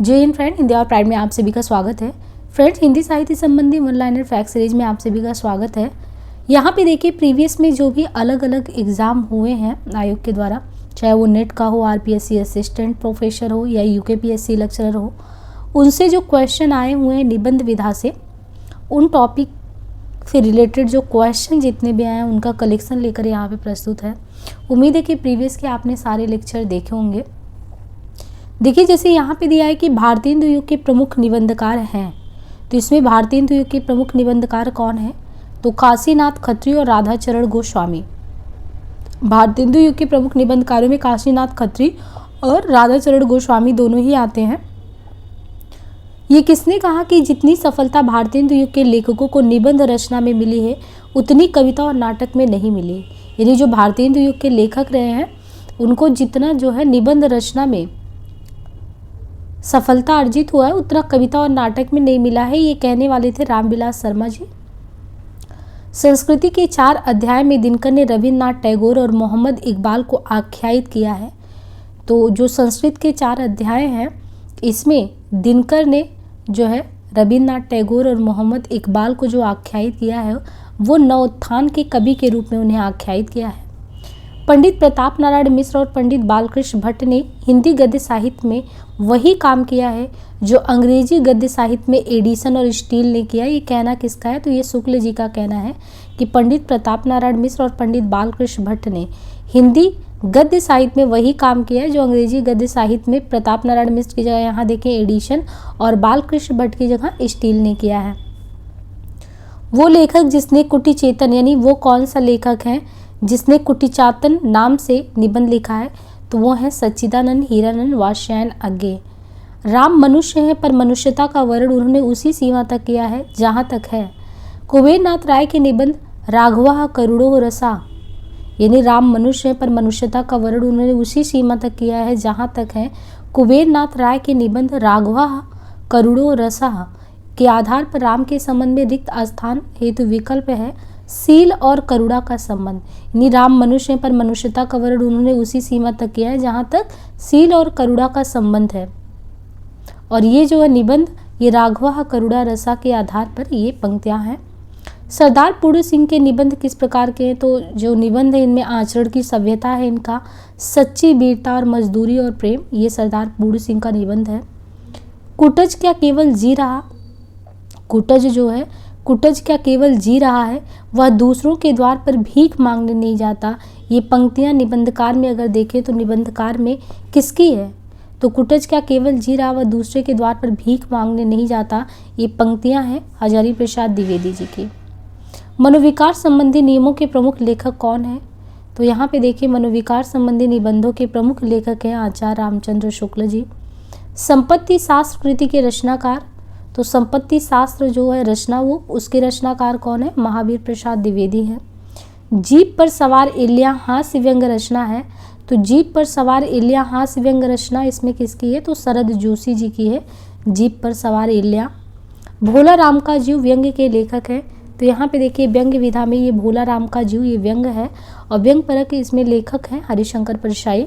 जय हिंद फ्रेंड, हिंदी और प्राइड में आप सभी का स्वागत है। फ्रेंड्स, हिंदी साहित्य संबंधी वन लाइनर फैक्ट सीरीज में आप सभी का स्वागत है। यहाँ पे देखिए प्रीवियस में जो भी अलग अलग एग्ज़ाम हुए हैं आयोग के द्वारा, चाहे वो नेट का हो, आरपीएससी असिस्टेंट प्रोफेसर हो या यूकेपीएससी लेक्चरर हो, उनसे जो क्वेश्चन आए हुए हैं निबंध विधा से, उन टॉपिक से रिलेटेड जो क्वेश्चन जितने भी आए हैं उनका कलेक्शन लेकर यहाँ पे प्रस्तुत है। उम्मीद है कि प्रीवियस के आपने सारे लेक्चर देखे होंगे। देखिए जैसे यहाँ पे दिया है कि भारतेंदु युग के प्रमुख निबंधकार हैं, तो इसमें भारतेंदु युग के प्रमुख निबंधकार कौन है? तो काशीनाथ खत्री और राधाचरण गोस्वामी। भारतेंदु युग के प्रमुख निबंधकारों में काशीनाथ खत्री और राधाचरण गोस्वामी दोनों ही आते हैं। ये किसने कहा कि जितनी सफलता भारतेंदु युग के लेखकों को निबंध रचना में मिली है उतनी कविता और नाटक में नहीं मिली। यानी जो भारतेंदु युग के लेखक रहे हैं उनको जितना जो है निबंध रचना में सफलता अर्जित हुआ है उतना कविता और नाटक में नहीं मिला है। ये कहने वाले थे रामविलास शर्मा जी। संस्कृति के 4 अध्याय में दिनकर ने रविन्द्रनाथ टैगोर और मोहम्मद इकबाल को आख्यायित किया है। तो जो संस्कृत के 4 अध्याय हैं इसमें दिनकर ने जो है रविन्द्रनाथ टैगोर और मोहम्मद इकबाल को जो आख्यायित किया है वो नवोत्थान के कवि के रूप में उन्हें आख्यायित किया है। पंडित प्रताप नारायण मिश्र और पंडित बालकृष्ण भट्ट ने हिंदी गद्य साहित्य में वही काम किया है जो अंग्रेजी गद्य साहित्य में एडिसन और स्टील ने किया। ये कहना किसका है? तो ये शुक्ल जी का कहना है कि पंडित प्रताप नारायण मिश्र और पंडित बालकृष्ण भट्ट ने हिंदी गद्य साहित्य में वही काम किया है जो अंग्रेजी गद्य साहित्य में प्रताप नारायण मिश्र की जगह यहाँ देखें एडिशन और बालकृष्ण भट्ट की जगह स्टील ने किया है। वो लेखक जिसने कुटी चेतन, यानी वो कौन सा लेखक है जिसने कुटीचातन नाम से निबंध लिखा है? तो वो है सच्चिदानंद हीरानंद वात्स्यायन अज्ञे। राम मनुष्य है पर मनुष्यता का वर्णन उन्होंने उसी सीमा तक किया है जहाँ तक है। कुबेरनाथ राय के निबंध राघवा करुणो रसा, यानी राम मनुष्य है पर मनुष्यता का वर्णन उन्होंने उसी सीमा तक किया है जहाँ तक है। कुबेरनाथ राय के निबंध राघवा करुणो रसा के आधार पर राम के संबंध में रिक्त स्थान हेतु विकल्प है सील और करुणा का संबंध। यानी राम मनुष्य पर मनुष्यता का वर्णन उन्होंने उसी सीमा तक किया है जहाँ तक सील और करुणा का संबंध है। और ये जो है निबंध ये राघवा करुणा रसा के आधार पर ये पंक्तियाँ हैं। सरदार पूर्ण सिंह के निबंध किस प्रकार के हैं? तो जो निबंध है इनमें आचरण की सभ्यता है, इनका सच्ची वीरता और मजदूरी और प्रेम, ये सरदार पूर्ण सिंह का निबंध है। कुटज क्या केवल जी रहा, कुटज जो है कुटज क्या केवल जी रहा है, वह दूसरों के द्वार पर भीख मांगने नहीं जाता। ये पंक्तियां निबंधकार में अगर देखें तो निबंधकार में किसकी है? तो कुटज क्या केवल जी रहा, वह दूसरे के द्वार पर भीख मांगने नहीं जाता, ये पंक्तियां हैं हजारी प्रसाद द्विवेदी जी की। मनोविकार संबंधी नियमों के प्रमुख लेखक कौन है? तो यहाँ पे देखिए मनोविकार संबंधी निबंधों के प्रमुख लेखक हैं आचार्य रामचंद्र शुक्ल जी। संपत्ति शास्त्र कृति के रचनाकार, तो संपत्ति शास्त्र जो है रचना वो उसके रचनाकार कौन है? महावीर प्रसाद द्विवेदी है। जीप पर सवार इल्या हास्य व्यंग रचना है, तो जीप पर सवार इल्या हास्य व्यंग रचना इसमें किसकी है? तो शरद जोशी जी की है, जीप पर सवार इल्या। भोला राम का जीव व्यंग के लेखक है, तो यहाँ पे देखिए व्यंग विधा में ये भोला राम का जीव ये व्यंग है और व्यंग परक इसमें लेखक हैं हरिशंकर परशाई।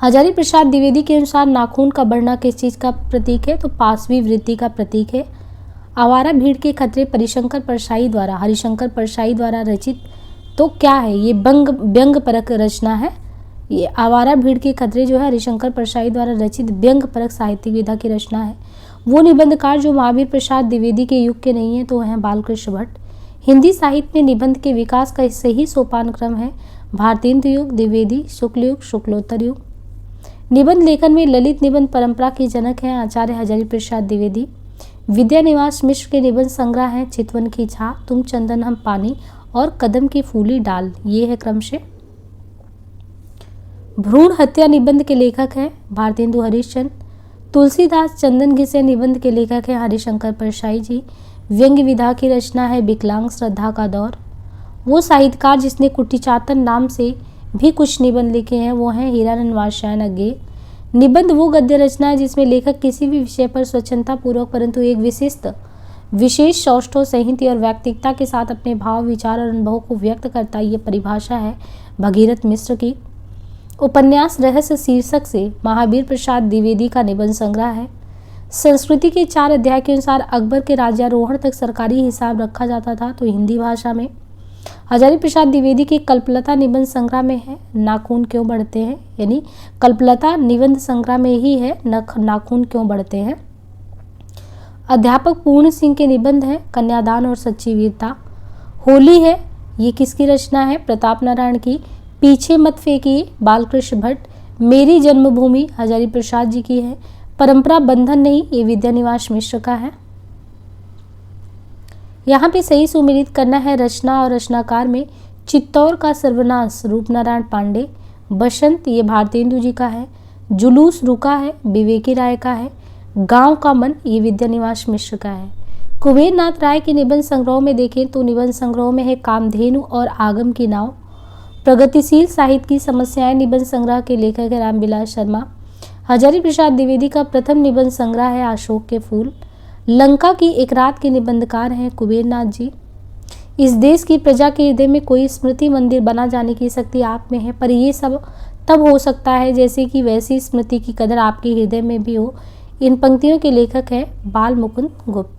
हजारी प्रसाद द्विवेदी के अनुसार नाखून का बढ़ना किस चीज़ का प्रतीक है? तो पाशवी वृत्ति का प्रतीक है। आवारा भीड़ के खतरे हरिशंकर परशाई द्वारा रचित तो क्या है? ये व्यंग परक रचना है। ये आवारा भीड़ के खतरे जो है हरिशंकर परशाई द्वारा रचित व्यंग परक साहित्यिक विधा की रचना है। वो निबंधकार जो महावीर प्रसाद द्विवेदी के युग के नहीं है तो हैं बालकृष्ण भट्ट। हिंदी साहित्य में निबंध के विकास का सही सोपान क्रम है भारतेंदु युग, द्विवेदी, शुक्ल युग, शुक्लोत्तर युग। निबंध लेखन में ललित निबंध परंपरा के जनक हैं आचार्य हजारी प्रसाद द्विवेदी। विद्यानिवास मिश्र के निबंध संग्रह हैं चितवन की छा, तुम चंदन हम पानी और कदम की फूली डाल, ये है क्रम से। भ्रूण हत्या निबंध के लेखक हैं भारतेंदु हरिश्चंद्र। तुलसीदास चंदन घिसे निबंध के लेखक हैं हरिशंकर परशाई जी। व्यंग विधा की रचना है विकलांग श्रद्धा का दौर। वो साहित्यकार जिसने कुटीचातन नाम से भी कुछ निबंध लिखे हैं वो हैं हीरानंद वात्स्यायन अज्ञे। निबंध वो गद्य रचना है जिसमें लेखक किसी भी विषय पर स्वच्छंदता पूर्वक परंतु एक विशेष सौष्ठव संहिता और व्यक्तिकता के साथ अपने भाव, विचार और अनुभव को व्यक्त करता है। ये परिभाषा है भगीरथ मिश्र की। उपन्यास रहस्य शीर्षक से महावीर प्रसाद द्विवेदी का निबंध संग्रह है। संस्कृति के 4 अध्याय के अनुसार अकबर के राज्यारोहण तक सरकारी हिसाब रखा जाता था, तो हिंदी भाषा में हजारी प्रसाद द्विवेदी के कल्पलता निबंध संग्रह में है नाखून क्यों बढ़ते हैं, यानी कल्पलता निबंध संग्रह में ही है नाखून क्यों बढ़ते हैं। अध्यापक पूर्ण सिंह के निबंध है कन्यादान और सच्ची वीरता। होली है, ये किसकी रचना है, प्रताप नारायण की। पीछे मत फेंकिए बालकृष्ण भट्ट। मेरी जन्मभूमि हजारी प्रसाद जी की है। परंपरा बंधन नहीं, ये विद्यानिवास मिश्र का है। यहाँ पे सही सुमेलित करना है रचना और रचनाकार में। चित्तौर का सर्वनाश रूपनारायण पांडे। बसंत ये भारतेंदु जी का है। जुलूस रुका है विवेकी राय का है। गांव का मन ये विद्यानिवास मिश्र का है। कुबेर नाथ राय के निबंध संग्रह में देखें तो निबंध संग्रह में है कामधेनु और आगम की नाव। प्रगतिशील साहित्य की समस्याएं निबंध संग्रह के लेखक है रामविलास शर्मा। हजारी प्रसाद द्विवेदी का प्रथम निबंध संग्रह है अशोक के फूल। लंका की एक रात के निबंधकार हैं कुबेर नाथ जी। इस देश की प्रजा के हृदय में कोई स्मृति मंदिर बना जाने की शक्ति आप में है, पर ये सब तब हो सकता है जैसे कि वैसी स्मृति की कदर आपके हृदय में भी हो। इन पंक्तियों के लेखक हैं बाल मुकुंद गुप्त।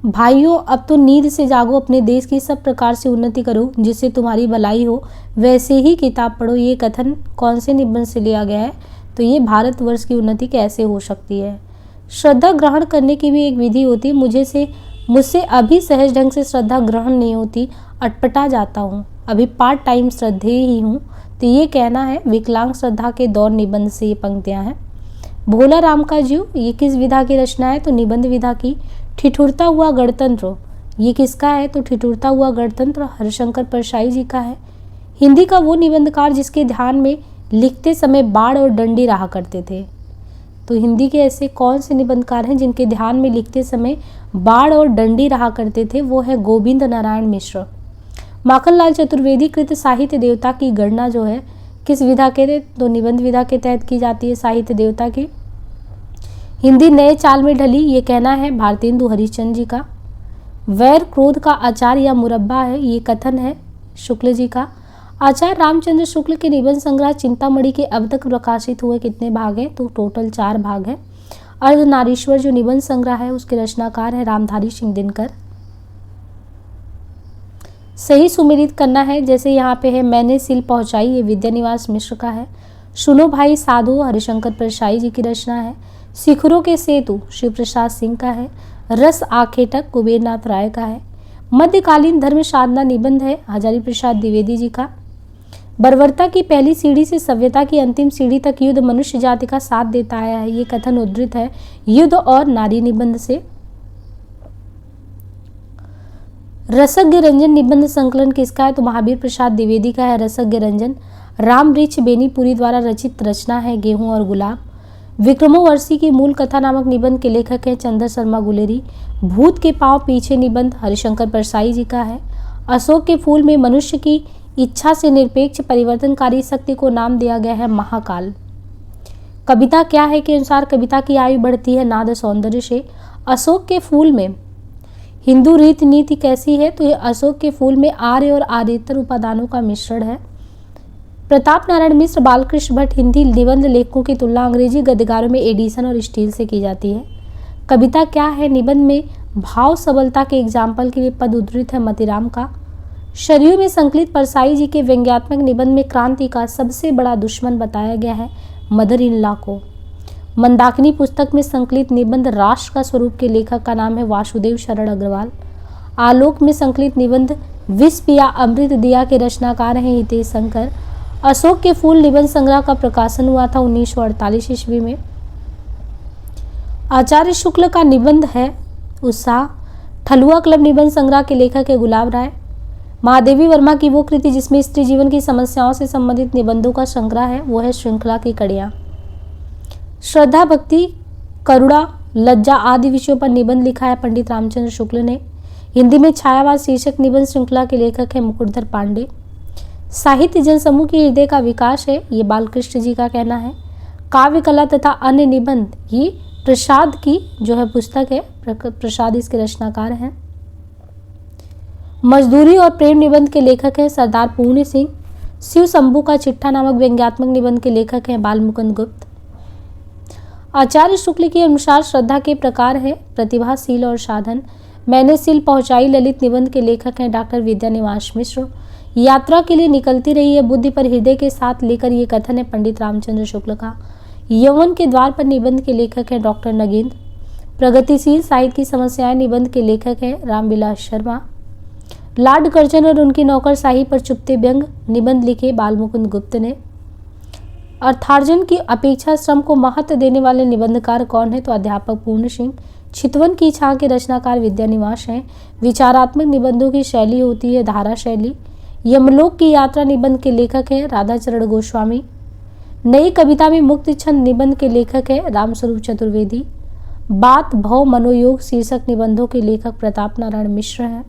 भाइयों, अब तो नींद से जागो, अपने देश की सब प्रकार से उन्नति करो जिससे तुम्हारी भलाई हो, वैसे ही किताब पढ़ो। ये कथन कौन से निबंध से लिया गया है, तो ये भारतवर्ष की उन्नति कैसे हो सकती है। श्रद्धा ग्रहण करने की भी एक विधि होती है। मुझसे अभी सहज ढंग से श्रद्धा ग्रहण नहीं होती, अटपटा जाता हूँ, अभी पार्ट टाइम श्रद्धेय ही हूँ। तो ये कहना है विकलांग श्रद्धा के दौर निबंध से ये पंक्तियाँ हैं। भोला राम का जीव ये किस विधा की रचना है, तो निबंध विधा की। ठिठुरता हुआ गणतंत्र ये किसका है, तो ठिठुरता हुआ गणतंत्र हरिशंकर परसाई जी का है। हिंदी का वो निबंधकार जिसके ध्यान में लिखते समय बाढ़ और डंडी रहा करते थे, तो हिंदी के ऐसे कौन से निबंधकार हैं जिनके ध्यान में लिखते समय बाढ़ और डंडी रहा करते थे, वो है गोविंद नारायण मिश्र। माखनलाल चतुर्वेदी कृत साहित्य देवता की गणना जो है किस विधा के, तो निबंध विधा के तहत की जाती है साहित्य देवता की। हिंदी नए चाल में ढली, ये कहना है भारतेंदु हरिश्चंद्र जी का। वैर क्रोध का आचार या मुरब्बा है, ये कथन है शुक्ल जी का। आचार्य रामचंद्र शुक्ल के निबंध संग्रह चिंतामणि के अब तक प्रकाशित हुए कितने भाग हैं, तो टोटल 4 भाग हैं। अर्धनारीश्वर जो निबंध संग्रह है उसके रचनाकार है रामधारी सिंह दिनकर। सही सुमेलित करना है, जैसे यहाँ पे है मैंने सिल पहुंचाई, ये विद्यानिवास मिश्र का है। सुनो भाई साधु हरिशंकर परसाई जी की रचना है। शिखरों के सेतु शिव प्रसाद सिंह का है। रस आखेटक कुबेर नाथ राय का है। मध्यकालीन धर्म साधना निबंध है हजारी प्रसाद द्विवेदी जी का। बर्बरता की पहली सीढ़ी से सभ्यता की अंतिम सीढ़ी तक युद्ध मनुष्य जाति का साथ देता आया है, ये कथन उद्धृत है युद्ध और नारी निबंध से। रसज्ञ रंजन निबंध संकलन किसका है, तो महावीर प्रसाद द्विवेदी का है रसज्ञ रंजन। राम वृक्ष बेनीपुरी द्वारा रचित रचना है गेहूं और गुलाब। विक्रमोर्वशी की मूल कथा नामक निबंध के लेखक हैं चंद्र शर्मा गुलेरी। भूत के पांव पीछे निबंध हरिशंकर परसाई जी का है। अशोक के फूल में मनुष्य की इच्छा से निरपेक्ष परिवर्तनकारी शक्ति को नाम दिया गया है महाकाल। कविता क्या है के अनुसार कविता की आयु बढ़ती है नाद सौंदर्य से। अशोक के फूल में हिंदू रीति नीति कैसी है, तो ये अशोक के फूल में आर्य और आर्येतर उपादानों का मिश्रण है। प्रताप नारायण मिश्र बालकृष्ण भट्ट हिंदी निबंध लेखकों की तुलना अंग्रेजी गद्यकारों में एडिसन और स्टील से की जाती है। कविता क्या है, निबंध में भाव सबलता के एग्जाम्पल के लिए पद उद्धृत है मतिराम का। शरीर में संकलित परसाई जी के व्यंग्यात्मक निबंध में क्रांति का सबसे बड़ा दुश्मन बताया गया है मदर इन लॉ को। मंदाकिनी पुस्तक में संकलित निबंध राष्ट्र का स्वरूप के लेखक का नाम है वासुदेव शरण अग्रवाल। आलोक में संकलित निबंध विष पिया अमृत दिया के रचनाकार हैं हितेश शंकर। अशोक के फूल निबंध संग्रह का प्रकाशन हुआ था 1948 ईस्वी में। आचार्य शुक्ल का निबंध है उत्साह। ठलुआ क्लब निबंध संग्रह के लेखक है गुलाब राय। महादेवी वर्मा की वो कृति जिसमें स्त्री जीवन की समस्याओं से संबंधित निबंधों का संग्रह है वो है श्रृंखला की कड़ियाँ। श्रद्धा भक्ति करुणा लज्जा आदि विषयों पर निबंध लिखा है पंडित रामचंद्र शुक्ल ने। हिंदी में छायावाद शीर्षक निबंध श्रृंखला के लेखक है मुकुटधर पांडे। साहित्य जनसमूह के हृदय का विकास है, ये बालकृष्ण जी का कहना है। काव्य कला तथा अन्य निबंध ये प्रसाद की जो है पुस्तक है, प्रसाद इसके रचनाकार हैं। मजदूरी और प्रेम निबंध के लेखक हैं सरदार पूर्ण सिंह। शिव शंभू का चिट्ठा नामक व्यंग्यात्मक निबंध के लेखक हैं बालमुकुंद गुप्त। आचार्य शुक्ल के अनुसार श्रद्धा के प्रकार है प्रतिभा, शील और साधन। मैंने शील पहुंचाई ललित निबंध के लेखक हैं डॉक्टर विद्यानिवास मिश्र। यात्रा के लिए निकलती रही है बुद्धि पर हृदय के साथ लेकर, ये कथन है पंडित रामचंद्र शुक्ल का। यौवन के द्वार पर निबंध के लेखक हैं डॉक्टर नगेंद्र। प्रगतिशील साहित्य की समस्याएं निबंध के लेखक हैं रामविलास शर्मा। लॉर्ड कर्जन और उनकी नौकरशाही पर चुपते व्यंग निबंध लिखे बालमुकुंद गुप्त ने। अर्थार्जन की अपेक्षा श्रम को महत्व देने वाले निबंधकार कौन है? तो अध्यापक पूर्ण सिंह। चितवन की छां के रचनाकार विद्यानिवास हैं। विचारात्मक निबंधों की शैली होती है धारा शैली। यमलोक की यात्रा निबंध के लेखक हैं राधाचरण गोस्वामी। नई कविता में मुक्त छंद निबंध के लेखक हैं रामस्वरूप चतुर्वेदी। बात भव मनोयोग शीर्षक निबंधों के लेखक प्रताप नारायण मिश्र हैं।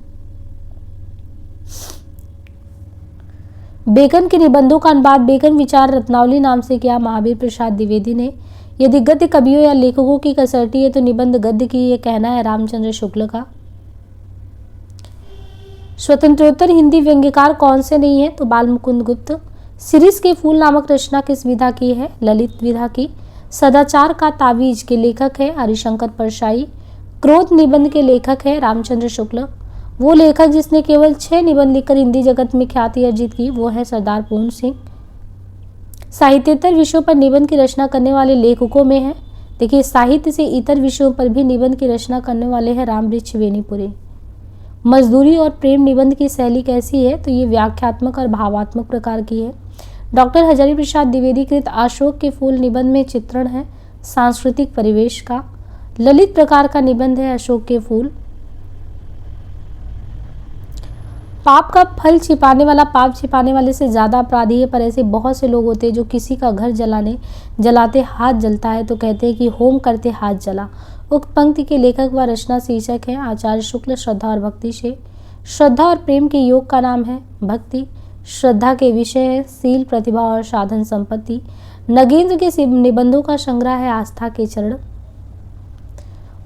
बेकन के निबंधों का अनुवाद बेकन विचार रत्नावली नाम से किया महावीर प्रसाद द्विवेदी ने। यदि गद्य कवियों या लेखकों की कसौटी है तो निबंध गद्य की, ये कहना है रामचंद्र शुक्ल का। स्वतंत्रोत्तर हिंदी व्यंग्यकार कौन से नहीं है? तो बालमुकुंद गुप्त। शिरीष के फूल नामक रचना किस विधा की है? ललित विधा की। सदाचार का तावीज के लेखक है हरिशंकर परशाई। क्रोध निबंध के लेखक है रामचंद्र शुक्ल। वो लेखक जिसने केवल 6 निबंध लिखकर हिंदी जगत में ख्याति अर्जित की वो है सरदार पूर्ण सिंह। साहित्येतर विषयों पर निबंध की रचना करने वाले लेखकों में है, देखिए साहित्य से इतर विषयों पर भी निबंध की रचना करने वाले हैं रामवृक्ष बेनीपुरी। मजदूरी और प्रेम निबंध की शैली कैसी है? तो ये व्याख्यात्मक और भावात्मक प्रकार की है। डॉक्टर हजारी प्रसाद द्विवेदी कृत अशोक के फूल निबंध में चित्रण है सांस्कृतिक परिवेश का। ललित प्रकार का निबंध है अशोक के फूल। पाप का फल छिपाने वाला पाप छिपाने वाले से ज़्यादा अपराधी है, पर ऐसे बहुत से लोग होते हैं जो किसी का घर जलाते हाथ जलता है तो कहते हैं कि होम करते हाथ जला। उक्त पंक्ति के लेखक व रचना शीर्षक है आचार्य शुक्ल श्रद्धा और भक्ति से। श्रद्धा और प्रेम के योग का नाम है भक्ति। श्रद्धा के विषय है शील, प्रतिभा और साधन संपत्ति। नगेंद्र के निबंधों का संग्रह है आस्था के चरण।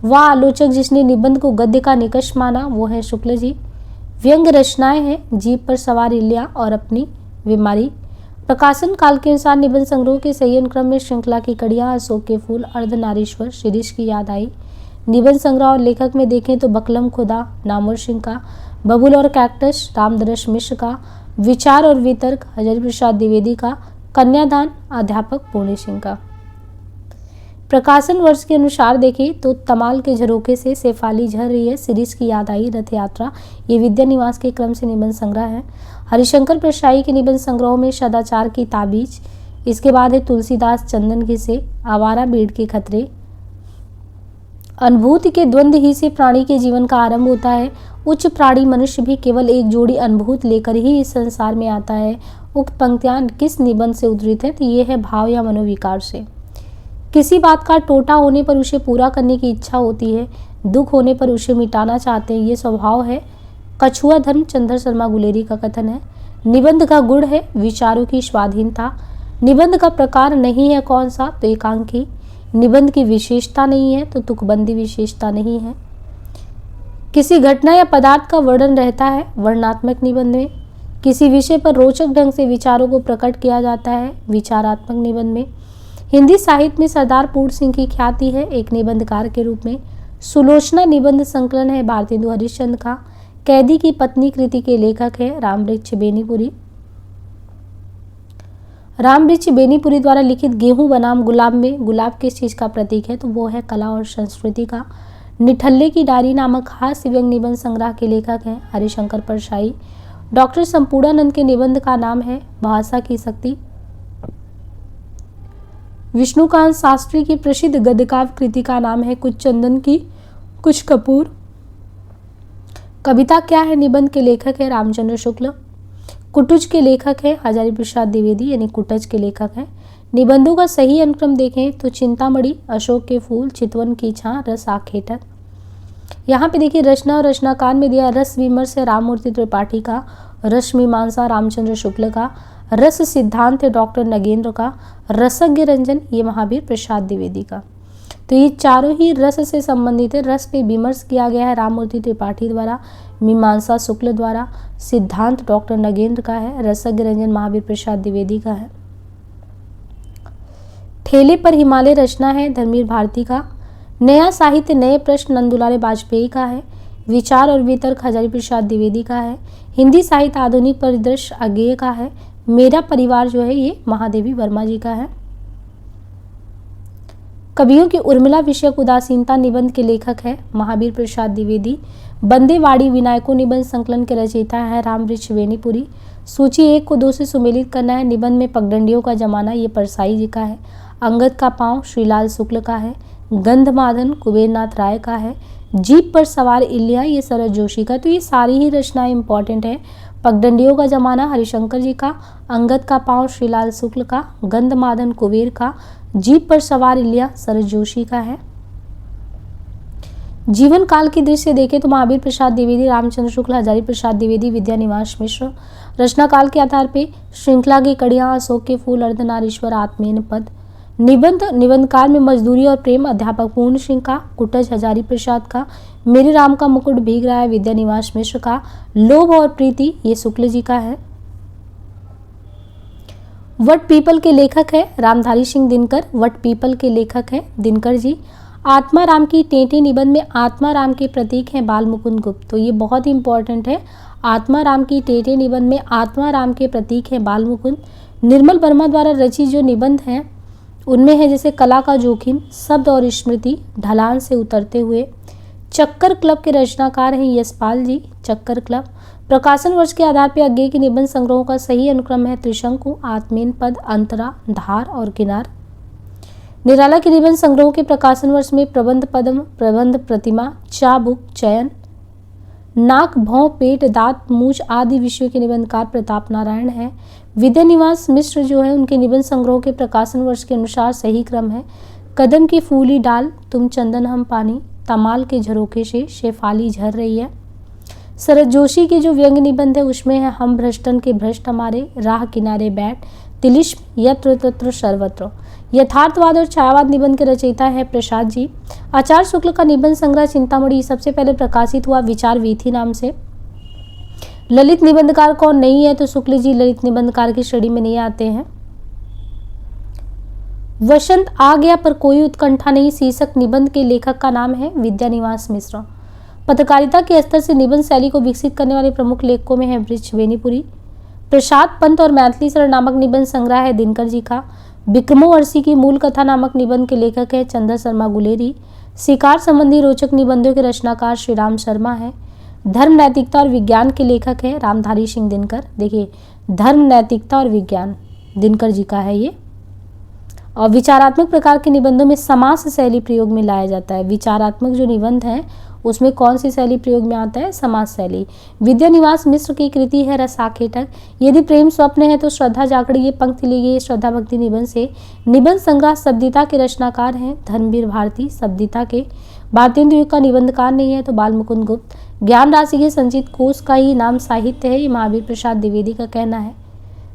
वह आलोचक जिसने निबंध को गद्य का निकष माना वो है शुक्ल जी। व्यंग रचनाएं हैं जीप पर सवार इल्या और अपनी बीमारी। प्रकाशन काल के अनुसार निबंध संग्रह के संयन क्रम में श्रृंखला की कड़ियां अशोक के फूल, अर्धनारीश्वर, शिरीष की याद आई। निबंध संग्रह और लेखक में देखें तो बकलम खुदा नामुर सिंह का, बबुल और कैक्टस रामदरस मिश्र का, विचार और वितर्क हजारी प्रसाद द्विवेदी का, कन्यादान अध्यापक पूर्ण सिंह का। प्रकाशन वर्ष के अनुसार देखें तो तमाल के झरोखे से शेफाली झर रही है, शिरीष की याद आई, रथ यात्रा, ये विद्यानिवास के क्रम से निबंध संग्रह है। हरिशंकर परशाई के निबंध संग्रहों में सदाचार की ताबीज, इसके बाद है तुलसीदास चंदन की से, आवारा भीड़ के खतरे। अनुभूति के द्वंद्व ही से प्राणी के जीवन का आरंभ होता है। उच्च प्राणी मनुष्य भी केवल एक जोड़ी अनुभूत लेकर ही इस संसार में आता है। उक्त पंक्तियां किस निबंध से उद्धृत है? तो ये है भाव या मनोविकार से। किसी बात का टोटा होने पर उसे पूरा करने की इच्छा होती है, दुख होने पर उसे मिटाना चाहते हैं, ये स्वभाव है। कछुआ धर्म चंद्र शर्मा गुलेरी का कथन है। निबंध का गुण है विचारों की स्वाधीनता। निबंध का प्रकार नहीं है कौन सा? तो एकांकी। निबंध की विशेषता नहीं है तो तुकबंदी विशेषता नहीं है। किसी घटना या पदार्थ का वर्णन रहता है वर्णनात्मक निबंध में। किसी विषय पर रोचक ढंग से विचारों को प्रकट किया जाता है विचारात्मक निबंध में। हिंदी साहित्य में सरदार पूर्ण सिंह की ख्याति है एक निबंधकार के रूप में। सुलोचना निबंध संकलन है भारतेंदु हरिश्चंद्र का। कैदी की पत्नी कृति के लेखक है रामवृक्ष बेनीपुरी। रामवृक्ष बेनीपुरी द्वारा लिखित गेहूं बनाम गुलाब में गुलाब किस चीज का प्रतीक है? तो वो है कला और संस्कृति का। निठल्ले की डायरी नामक हास्य व्यंग निबंध संग्रह के लेखक हैं हरिशंकर परशाई। डॉक्टर संपूर्णानंद के निबंध का नाम है भाषा की शक्ति। विष्णुकांत शास्त्री की प्रसिद्ध गद्यकाव्य कृति का नाम है कुछ चंदन की कुछ कपूर। कविता क्या है? निबंध के लेखक है रामचंद्र शुक्ल। कुटुज के लेखक है हजारी प्रसाद द्विवेदी, यानी कुटज के लेखक हैं। निबंधों का सही अनुक्रम देखें तो चिंतामणि, अशोक के फूल, चितवन की छां, रस आखेटक। यहाँ पे देखिए रचना और रचनाकार में दिया रस विमर्श है राममूर्ति त्रिपाठी का, रस मीमांसा रामचंद्र शुक्ल का, रस सिद्धांत है डॉक्टर नगेंद्र का, रसज्ञ रंजन ये महावीर प्रसाद द्विवेदी का। तो ये चारों ही रस से संबंधित है। रस पे विमर्श किया गया है राममूर्ति त्रिपाठी द्वारा, मीमांसा शुक्ल द्वारा, सिद्धांत डॉक्टर नगेंद्र का है, रसज्ञ रंजन महावीर प्रसाद द्विवेदी का है। ठेले पर हिमालय रचना है धर्मवीर भारती का। नया साहित्य नए प्रश्न नंदुलाल वाजपेयी का है। विचार और वितर्क हजारी प्रसाद द्विवेदी का है। हिंदी साहित्य आधुनिक परिदृश्य अज्ञेय का है। मेरा परिवार जो है ये महादेवी वर्मा जी का है। कवियों की उर्मिला विषयक उदासीनता निबंध के लेखक है महावीर प्रसाद द्विवेदी। बंदेवाड़ी विनायकों निबंध संकलन के रचयिता है रामवृक्ष वेणीपुरी। सूची 1 को 2 से सुमेलित करना है। निबंध में पगडंडियों का जमाना ये परसाई जी का है। अंगद का पांव श्रीलाल शुक्ल का है। गंधमादन कुबेरनाथ राय का है। जीप पर सवार इलिया ये शरद जोशी का। तो ये सारी ही रचनाएं इंपॉर्टेंट है। पगडंडियों का जमाना हरिशंकर जी का, अंगद का पांव श्रीलाल शुक्ल का, गंधमादन कुबेर का, जीप पर सवार इलिया शरद जोशी का है। जीवन काल की दृष्टि से देखें तो महावीर प्रसाद द्विवेदी, रामचंद्र शुक्ल, हजारी प्रसाद द्विवेदी, विद्यानिवास मिश्र। रचना काल के आधार पे श्रृंखला की कड़ियां, अशोक के फूल, अर्धनारीश्वर, आत्मेन पद। निबंधकार में मजदूरी और प्रेम अध्यापक पूर्ण सिंह का, कुटज हजारी प्रसाद का, मेरे राम का मुकुट भीग रहा है विद्यानिवास मिश्र का, लोभ और प्रीति ये शुक्ल जी का है। वट पीपल के लेखक है रामधारी सिंह दिनकर। वट पीपल के लेखक है दिनकर जी। आत्मा राम की टेंटे निबंध में आत्मा राम के प्रतीक हैं बाल मुकुंद गुप्त। तो ये बहुत ही इंपॉर्टेंट है। आत्मा राम की टेंटे निबंध में आत्मा राम के प्रतीक हैं बाल मुकुंद। निर्मल वर्मा द्वारा रचित जो निबंध हैं उनमें है जैसे कला का जोखिम, शब्द और स्मृति, ढलान से उतरते हुए। चक्कर क्लब के रचनाकार हैं यशपाल जी। चक्कर क्लब प्रकाशन वर्ष के आधार पर अज्ञेय के निबंध संग्रहों का सही अनुक्रम है त्रिशंकु, आत्मेन पद, अंतरा, धार और किनार। निराला के निबंध संग्रहों के प्रकाशन वर्ष में प्रबंध पद्म, प्रबंध प्रतिमा, चाबुक, चयन, नाक, भौं, पेट, दांत, मूछ आदि विषयों के निबंधकार प्रताप नारायण है। विद्यानिवास मिश्र जो है उनके निबंध संग्रहों के प्रकाशन वर्ष के अनुसार सही क्रम है कदम की फूली डाल, तुम चंदन हम पानी, तमाल के झरोखे से शेफाली झर रही है। शरद जोशी के जो व्यंग निबंध है उसमें है हम भ्रष्टन के भ्रष्ट हमारे, राह किनारे बैठ, तिलिस्म, यत्र तत्र सर्वत्र। यथार्थवाद और छायावाद निबंध के रचयिता है प्रसाद जी। आचार्य शुक्ल का निबंध संग्रह चिंतामणि सबसे पहले प्रकाशित हुआ विचार वीथी नाम से। ललित निबंधकार कौन नहीं है तो शुक्ल जी ललित निबंधकार की श्रेणी में नहीं आते हैं। वसंत आ गया पर कोई उत्कंठा नहीं शीर्षक निबंध के लेखक का नाम है विद्यानिवास मिश्र। पत्रकारिता के स्तर से निबंध शैली को विकसित करने वाले प्रमुख लेखकों में है वृक्ष वेणीपुरी। प्रसाद पंत और मैथिली सर नामक निबंध संग्रह है दिनकर जी का। विक्रमोर्वशी की मूल कथा नामक निबंध के लेखक है चंद्र शर्मा गुलेरी। शिकार संबंधी रोचक निबंधों के रचनाकार श्री राम शर्मा है। धर्म, नैतिकता और विज्ञान के लेखक है रामधारी सिंह दिनकर। देखिए धर्म, नैतिकता और विज्ञान दिनकर जी का है ये। और विचारात्मक प्रकार के निबंधों में समास शैली प्रयोग में लाया जाता है। विचारात्मक जो निबंध है उसमें कौन सी शैली प्रयोग में आता है? समास शैली। विद्यानिवास मिश्र की कृति है रसाखेटक। यदि प्रेम स्वप्न है तो श्रद्धा जागड़ी ये पंक्ति ली गई श्रद्धा भक्ति निबंध से। निबंध संग्रह शब्दिता के रचनाकार हैं धर्मवीर भारती। शब्दिता के भारतीय युग का निबंधकार नहीं है तो बाल मुकुंद गुप्त। ज्ञान राशि के संचित कोश का ही नाम साहित्य है, ये महावीर प्रसाद द्विवेदी का कहना है।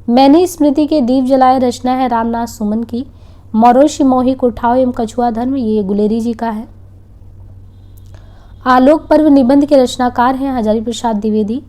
मैंने स्मृति के दीप जलाए रचना है रामनाथ सुमन की। मौरोषि मोहिक उठाओ एवं कछुआ धर्म ये गुलेरी जी का है। आलोक पर्व निबंध के रचनाकार हैं हजारी प्रसाद द्विवेदी।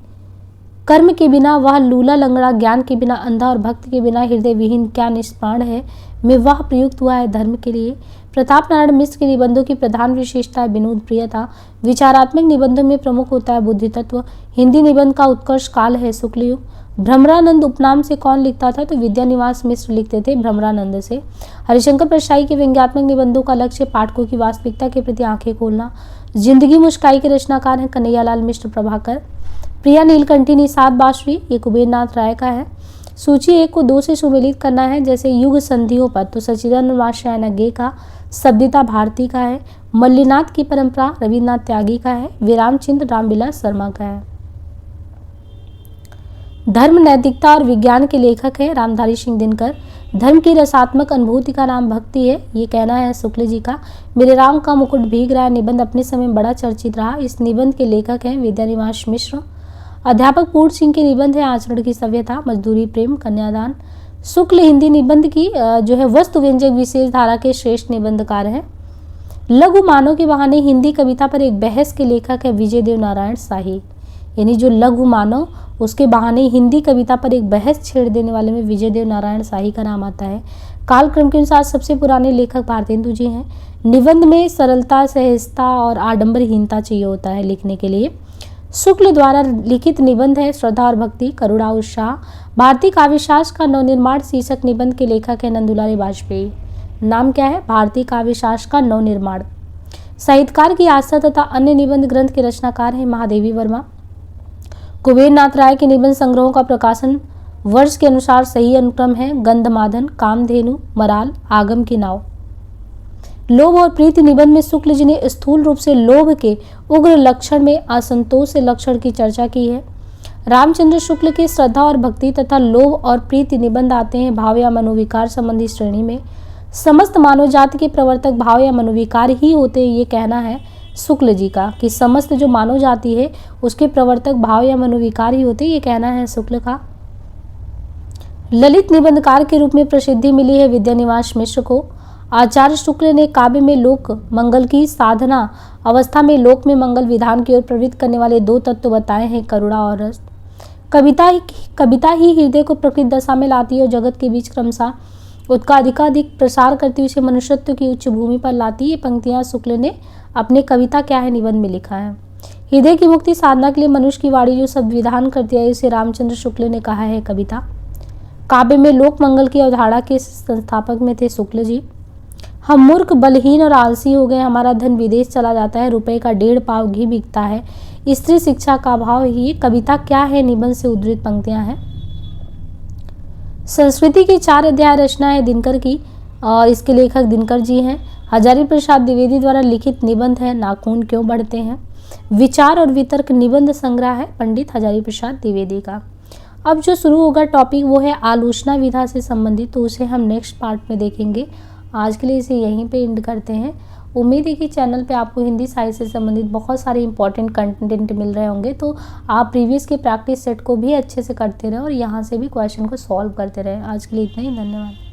कर्म के बिना वह लूला लंगड़ा, ज्ञान के बिना अंधा और भक्त के बिना हृदय विहीन क्या निष्प्राण है, में वह प्रयुक्त हुआ है धर्म के लिए। प्रताप नारायण मिश्र के निबंधों की प्रधान विशेषता है विनोद प्रियता। विचारात्मक निबंधों में प्रमुख होता है बुद्धि तत्व। हिंदी निबंध का उत्कर्ष काल है शुक्ल युग। भ्रमरानंद उपनाम से कौन लिखता था तो विद्यानिवास मिश्र लिखते थे भ्रमरानंद से। हरिशंकर परसाई के व्यंग्यात्मक निबंधों का लक्ष्य पाठकों की वास्तविकता के प्रति आंखें खोलना। जिंदगी मुस्काई के रचनाकार हैं कन्हैयालाल मिश्र प्रभाकर। प्रिया नीलकंठी निषाद बांसुरी ये कुबेरनाथ राय का है। सूची 1 को 2 से सुमेलित करना है जैसे युग संधियों पर तो सच्चिदानंद वात्स्यायन गे का, शब्दिता भारती का है। मल्लीनाथ की परंपरा रविन्द्रनाथ त्यागी का है। विरामचंद्र रामविलास शर्मा का है। धर्म, नैतिकता और विज्ञान के लेखक है रामधारी सिंह दिनकर। धर्म की रसात्मक अनुभूति का नाम भक्ति है, ये कहना है शुक्ल जी का। मेरे राम का मुकुट भीग रहा है निबंध अपने समय में बड़ा चर्चित रहा। इस निबंध के लेखक हैं विद्यानिवास मिश्र। अध्यापक पूर्ण सिंह के निबंध है आचरण की सभ्यता, मजदूरी, प्रेम, कन्यादान। शुक्ल हिंदी निबंध की जो है वस्तु व्यंजक विशेष धारा के श्रेष्ठ निबंधकार हैं। लघु मानव के बहाने हिंदी कविता पर एक बहस के लेखक है विजय देव नारायण शाही। यानी जो लघु मानव, उसके बहाने हिंदी कविता पर एक बहस छेड़ देने वाले में विजय देव नारायण शाही का नाम आता है। कालक्रम के अनुसार सबसे पुराने लेखक भारतेंदु जी हैं। निबंध में सरलता, सहजता और आडंबरहीनता चाहिए होता है लिखने के लिए। शुक्ल द्वारा लिखित निबंध है श्रद्धा और भक्ति, करुणा, उत्साह। भारतीय काव्यशास्त्र का नवनिर्माण शीर्षक निबंध के लेखक है नंदुलाल वाजपेयी। नाम क्या है? भारतीय काव्यशास्त्र का नवनिर्माण। साहित्यकार की आस्था तथा अन्य निबंध ग्रंथ के रचनाकार हैं महादेवी वर्मा। कुबेर नाथ राय के निबंध संग्रहों का प्रकाशन वर्ष के अनुसार सही अनुक्रम है गंधमादन, कामधेनु, मराल, आगम की नाव। लोभ और प्रीति निबंध में शुक्ल जी ने स्थूल रूप से लोभ के उग्र लक्षण में असंतोष से लक्षण की चर्चा की है। रामचंद्र शुक्ल के श्रद्धा और भक्ति तथा लोभ और प्रीति निबंध आते हैं भाव या मनोविकार संबंधी श्रेणी में। समस्त मानव जाति के प्रवर्तक भाव या मनोविकार ही होते हैं, ये कहना है शुक्ल जी का कि समस्त जो मानव जाति है उसके प्रवर्तक भाव या मनोविकार ही होते, ये कहना है शुक्ल का। ललित निबंधकार के रूप में प्रसिद्धि मिली है विद्यानिवास मिश्र को। आचार्य शुक्ल ने काव्य में लोक मंगल की साधना अवस्था में लोक में मंगल विधान की ओर प्रवृत्त करने वाले दो तत्व बताए हैं, करुणा और रस। कविता ही हृदय को प्रकृति दशा में लाती है और जगत के बीच क्रमशः उसका अधिकाधिक प्रसार करती हुई उसे मनुष्यत्व की उच्च भूमि पर लाती है। ये पंक्तियां शुक्ल ने अपने कविता क्या है निबंध में लिखा है। हृदय की मुक्ति साधना के लिए मनुष्य की वाणी जो शब्द विधान करती है उसे रामचंद्र शुक्ल ने कहा है कविता। काव्य में लोक मंगल की अवधारणा के संस्थापक में थे शुक्ल जी। हम मूर्ख, बलहीन और आलसी हो गए, हमारा धन विदेश चला जाता है, रुपए का 1.5 पाव घी बिकता है, स्त्री शिक्षा का अभाव। ही कविता क्या है निबंध से उद्धृत पंक्तियां हैं। संस्कृति की 4 अध्याय रचना है दिनकर की और इसके लेखक दिनकर जी हैं। हजारी प्रसाद द्विवेदी द्वारा लिखित निबंध है नाखून क्यों बढ़ते हैं। विचार और वितर्क निबंध संग्रह है पंडित हजारी प्रसाद द्विवेदी का। अब जो शुरू होगा टॉपिक वो है आलोचना विधा से संबंधित, तो उसे हम नेक्स्ट पार्ट में देखेंगे। आज के लिए इसे यहीं पे एंड करते हैं। उम्मीद है कि चैनल पे आपको हिंदी साहित्य से संबंधित बहुत सारे इंपॉर्टेंट कंटेंट मिल रहे होंगे, तो आप प्रीवियस के प्रैक्टिस सेट को भी अच्छे से करते रहे और यहाँ से भी क्वेश्चन को सॉल्व करते रहे। आज के लिए इतना ही, धन्यवाद।